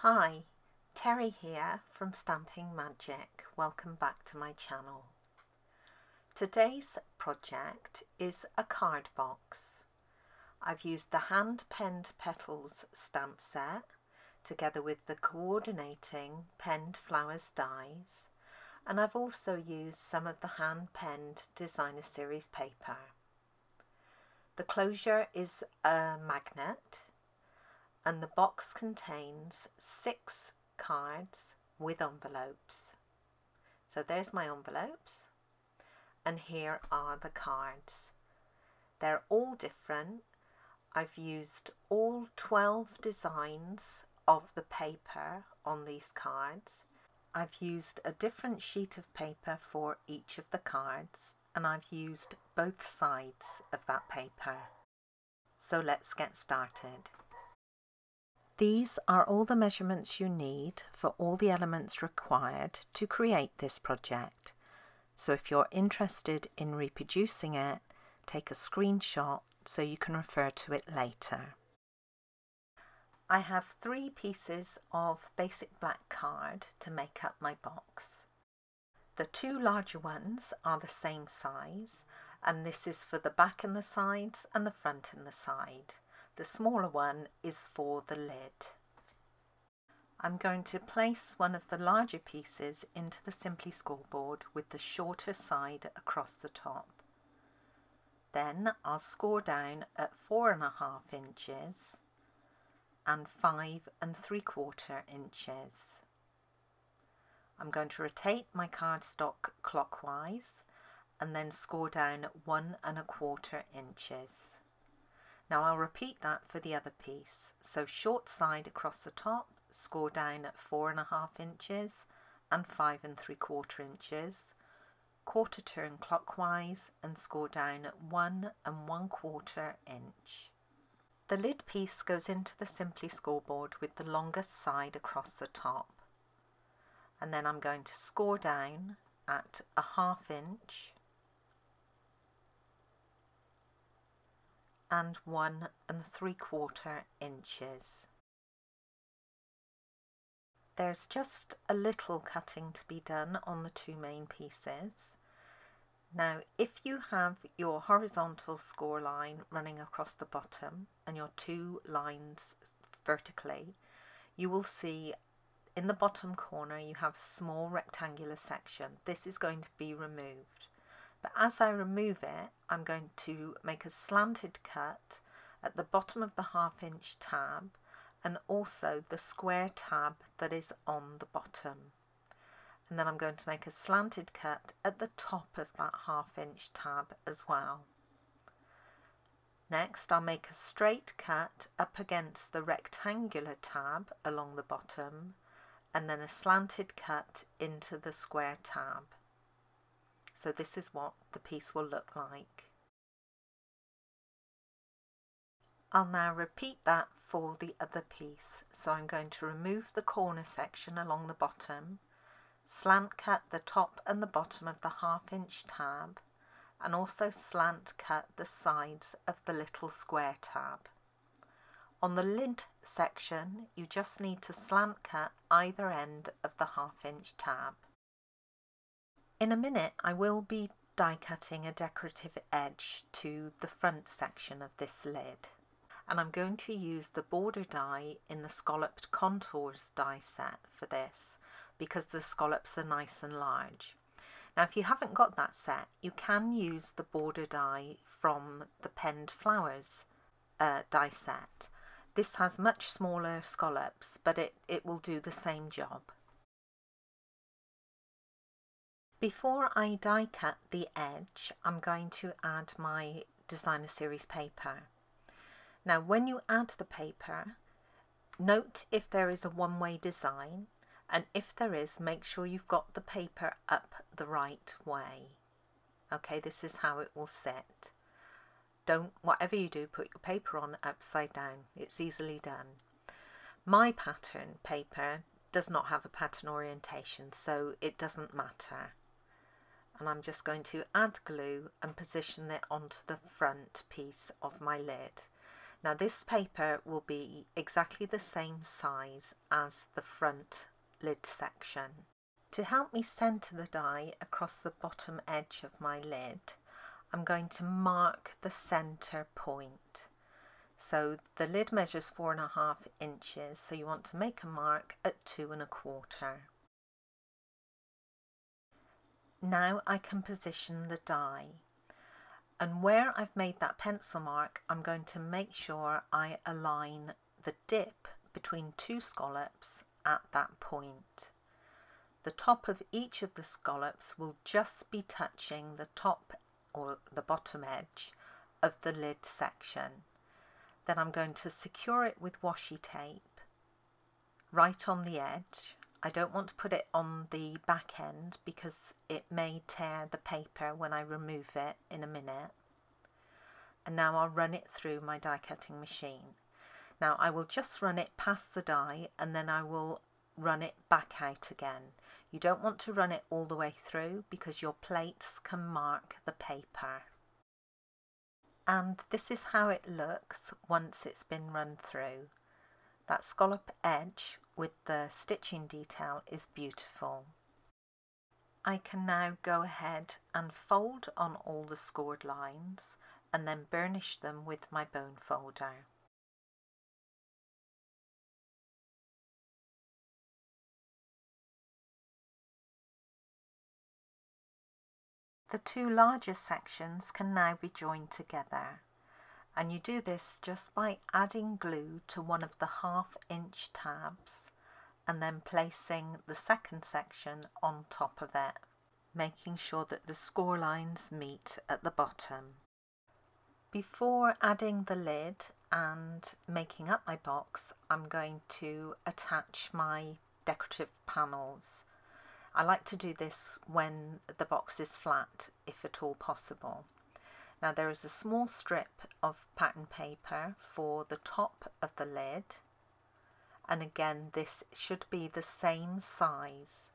Hi, Teri here from Stamping Magic. Welcome back to my channel. Today's project is a card box. I've used the Hand-Penned Petals Stamp Set together with the coordinating Penned Flowers dies, and I've also used some of the Hand-Penned Designer Series paper. The closure is a magnet, and the box contains 6 cards with envelopes. So there's my envelopes, and here are the cards. They're all different. I've used all 12 designs of the paper on these cards. I've used a different sheet of paper for each of the cards, and I've used both sides of that paper. So let's get started. These are all the measurements you need for all the elements required to create this project. So if you're interested in reproducing it, take a screenshot so you can refer to it later. I have 3 pieces of basic black card to make up my box. The 2 larger ones are the same size, and this is for the back and the sides and the front and the side. The smaller one is for the lid. I'm going to place one of the larger pieces into the Simply scoreboard with the shorter side across the top. Then I'll score down at 4.5 inches and 5 3/4 inches. I'm going to rotate my cardstock clockwise and then score down at 1 1/4 inches. Now I'll repeat that for the other piece. So short side across the top, score down at 4.5 inches and 5 3/4 inches, quarter turn clockwise and score down at 1 1/4 inch. The lid piece goes into the Simply scoreboard with the longest side across the top. And then I'm going to score down at 1/2 inch and 1 3/4 inches. There's just a little cutting to be done on the 2 main pieces. Now, if you have your horizontal score line running across the bottom and your 2 lines vertically, you will see in the bottom corner you have a small rectangular section. This is going to be removed. But as I remove it, I'm going to make a slanted cut at the bottom of the 1/2 inch tab and also the square tab that is on the bottom. And then I'm going to make a slanted cut at the top of that 1/2 inch tab as well. Next, I'll make a straight cut up against the rectangular tab along the bottom and then a slanted cut into the square tab. So this is what the piece will look like. I'll now repeat that for the other piece. So I'm going to remove the corner section along the bottom, slant cut the top and the bottom of the 1/2 inch tab, and also slant cut the sides of the little square tab. On the lid section, you just need to slant cut either end of the 1/2 inch tab. In a minute, I will be die cutting a decorative edge to the front section of this lid, and I'm going to use the border die in the Scalloped Contours die set for this because the scallops are nice and large. Now, if you haven't got that set, you can use the border die from the Penned Flowers die set. This has much smaller scallops, but it will do the same job. Before I die cut the edge, I'm going to add my Designer Series paper. Now, when you add the paper, note if there is a one-way design, and if there is, make sure you've got the paper up the right way. Okay, this is how it will sit. Whatever you do, put your paper on upside down. It's easily done. My pattern paper does not have a pattern orientation, so it doesn't matter. And I'm just going to add glue and position it onto the front piece of my lid. Now this paper will be exactly the same size as the front lid section. To help me centre the die across the bottom edge of my lid, I'm going to mark the centre point. So the lid measures 4.5 inches, so you want to make a mark at 2.25. Now I can position the die, and where I've made that pencil mark, I'm going to make sure I align the dip between two scallops at that point. The top of each of the scallops will just be touching the top or the bottom edge of the lid section. Then I'm going to secure it with washi tape right on the edge. I don't want to put it on the back end because it may tear the paper when I remove it in a minute. And now I'll run it through my die cutting machine. Now I will just run it past the die and then I will run it back out again. You don't want to run it all the way through because your plates can mark the paper. And this is how it looks once it's been run through. That scallop edge with the stitching detail is beautiful. I can now go ahead and fold on all the scored lines and then burnish them with my bone folder. The two larger sections can now be joined together, and you do this just by adding glue to one of the 1/2 inch tabs and then placing the second section on top of it, making sure that the score lines meet at the bottom. Before adding the lid and making up my box, I'm going to attach my decorative panels. I like to do this when the box is flat, if at all possible. Now there is a small strip of pattern paper for the top of the lid, and again this should be the same size.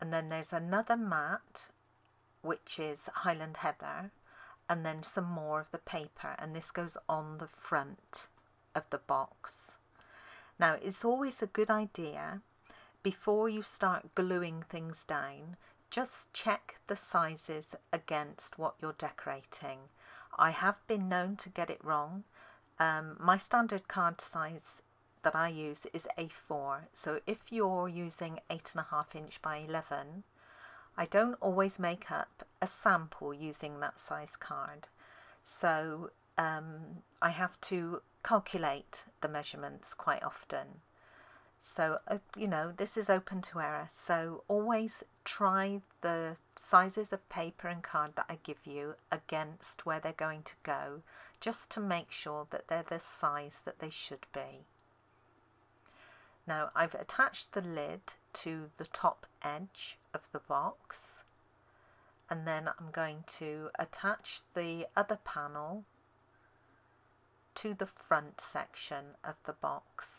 And then there's another mat which is Highland Heather, and then some more of the paper, and this goes on the front of the box. Now it's always a good idea, before you start gluing things down, just check the sizes against what you're decorating. I have been known to get it wrong. My standard card size that I use is A4, so if you're using 8.5 inch by 11, I don't always make up a sample using that size card. So I have to calculate the measurements quite often. So, you know, this is open to error, so always try the sizes of paper and card that I give you against where they're going to go, just to make sure that they're the size that they should be. Now, I've attached the lid to the top edge of the box, and then I'm going to attach the other panel to the front section of the box.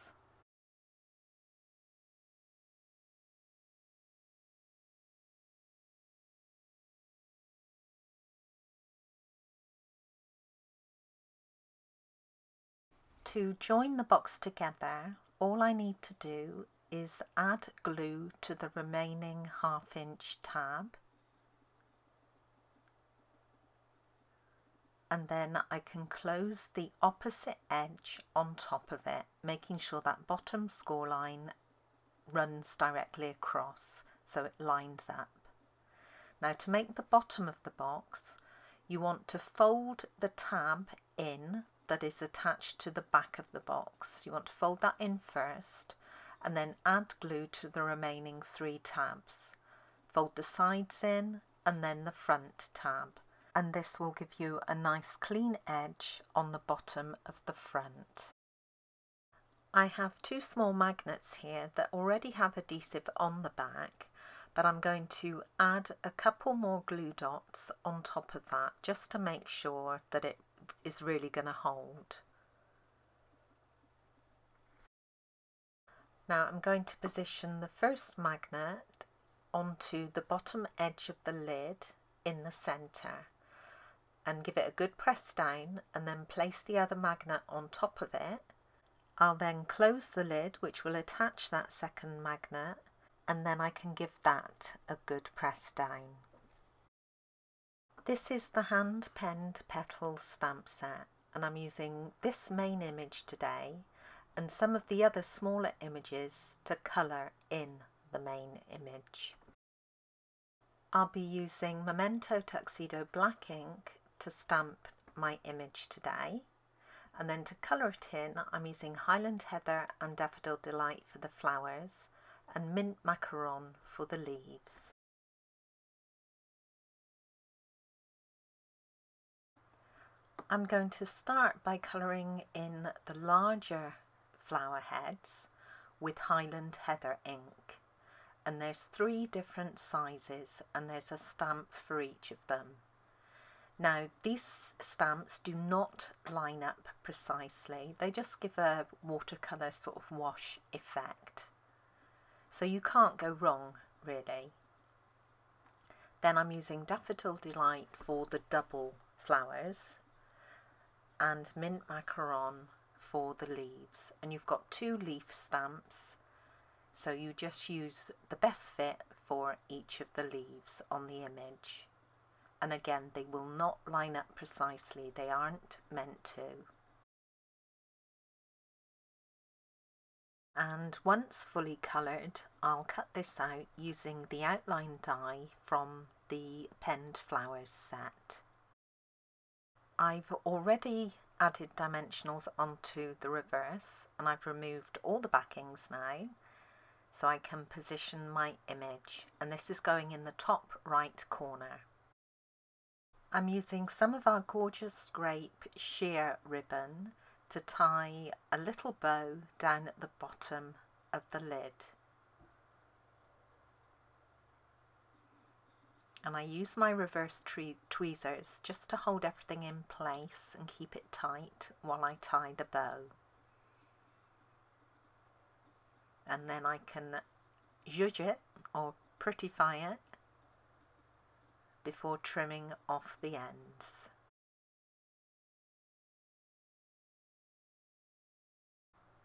To join the box together, all I need to do is add glue to the remaining 1/2 inch tab, and then I can close the opposite edge on top of it, making sure that bottom score line runs directly across so it lines up. Now to make the bottom of the box, you want to fold the tab in that is attached to the back of the box. You want to fold that in first and then add glue to the remaining 3 tabs. Fold the sides in and then the front tab, and this will give you a nice clean edge on the bottom of the front. I have 2 small magnets here that already have adhesive on the back, but I'm going to add a couple more glue dots on top of that just to make sure that it is really going to hold. Now I'm going to position the first magnet onto the bottom edge of the lid in the center, and give it a good press down and then place the other magnet on top of it. I'll then close the lid, which will attach that second magnet, and then I can give that a good press down. This is the Hand-Penned Petals Stamp Set, and I'm using this main image today and some of the other smaller images to colour in the main image. I'll be using Memento Tuxedo black ink to stamp my image today, and then to colour it in I'm using Highland Heather and Daffodil Delight for the flowers and Mint Macaron for the leaves. I'm going to start by colouring in the larger flower heads with Highland Heather ink, and there's 3 different sizes and there's a stamp for each of them. Now these stamps do not line up precisely, they just give a watercolour sort of wash effect, so you can't go wrong really. Then I'm using Daffodil Delight for the double flowers and Mint Macaron for the leaves, and you've got 2 leaf stamps, so you just use the best fit for each of the leaves on the image, and again they will not line up precisely, they aren't meant to. And once fully coloured I'll cut this out using the outline die from the Penned Flowers set. I've already added dimensionals onto the reverse and I've removed all the backings now, so I can position my image, and this is going in the top right corner. I'm using some of our gorgeous scrape sheer ribbon to tie a little bow down at the bottom of the lid. And I use my reverse tweezers just to hold everything in place and keep it tight while I tie the bow. And then I can zhuzh it or prettify it before trimming off the ends.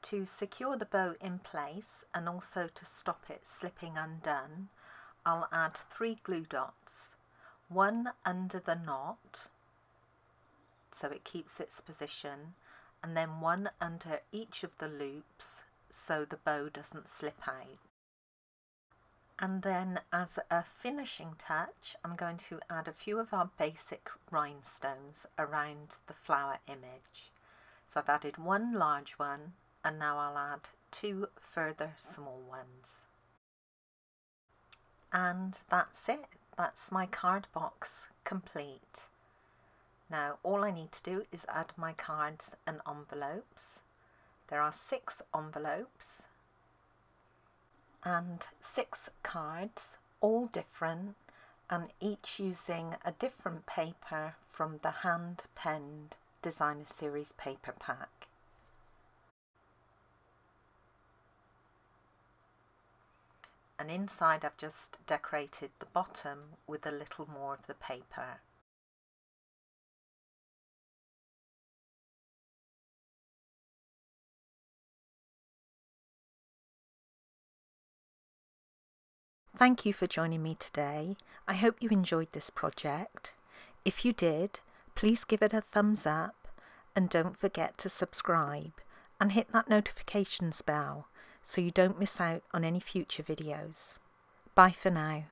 To secure the bow in place and also to stop it slipping undone, I'll add 3 glue dots, 1 under the knot so it keeps its position, and then 1 under each of the loops so the bow doesn't slip out. And then as a finishing touch I'm going to add a few of our basic rhinestones around the flower image. So I've added 1 large one and now I'll add 2 further small ones. And that's it, that's my card box complete. Now all I need to do is add my cards and envelopes. There are 6 envelopes and 6 cards, all different and each using a different paper from the Hand-Penned Designer Series paper pack. And inside I've just decorated the bottom with a little more of the paper. Thank you for joining me today. I hope you enjoyed this project. If you did, please give it a thumbs up and don't forget to subscribe and hit that notifications bell so you don't miss out on any future videos. Bye for now.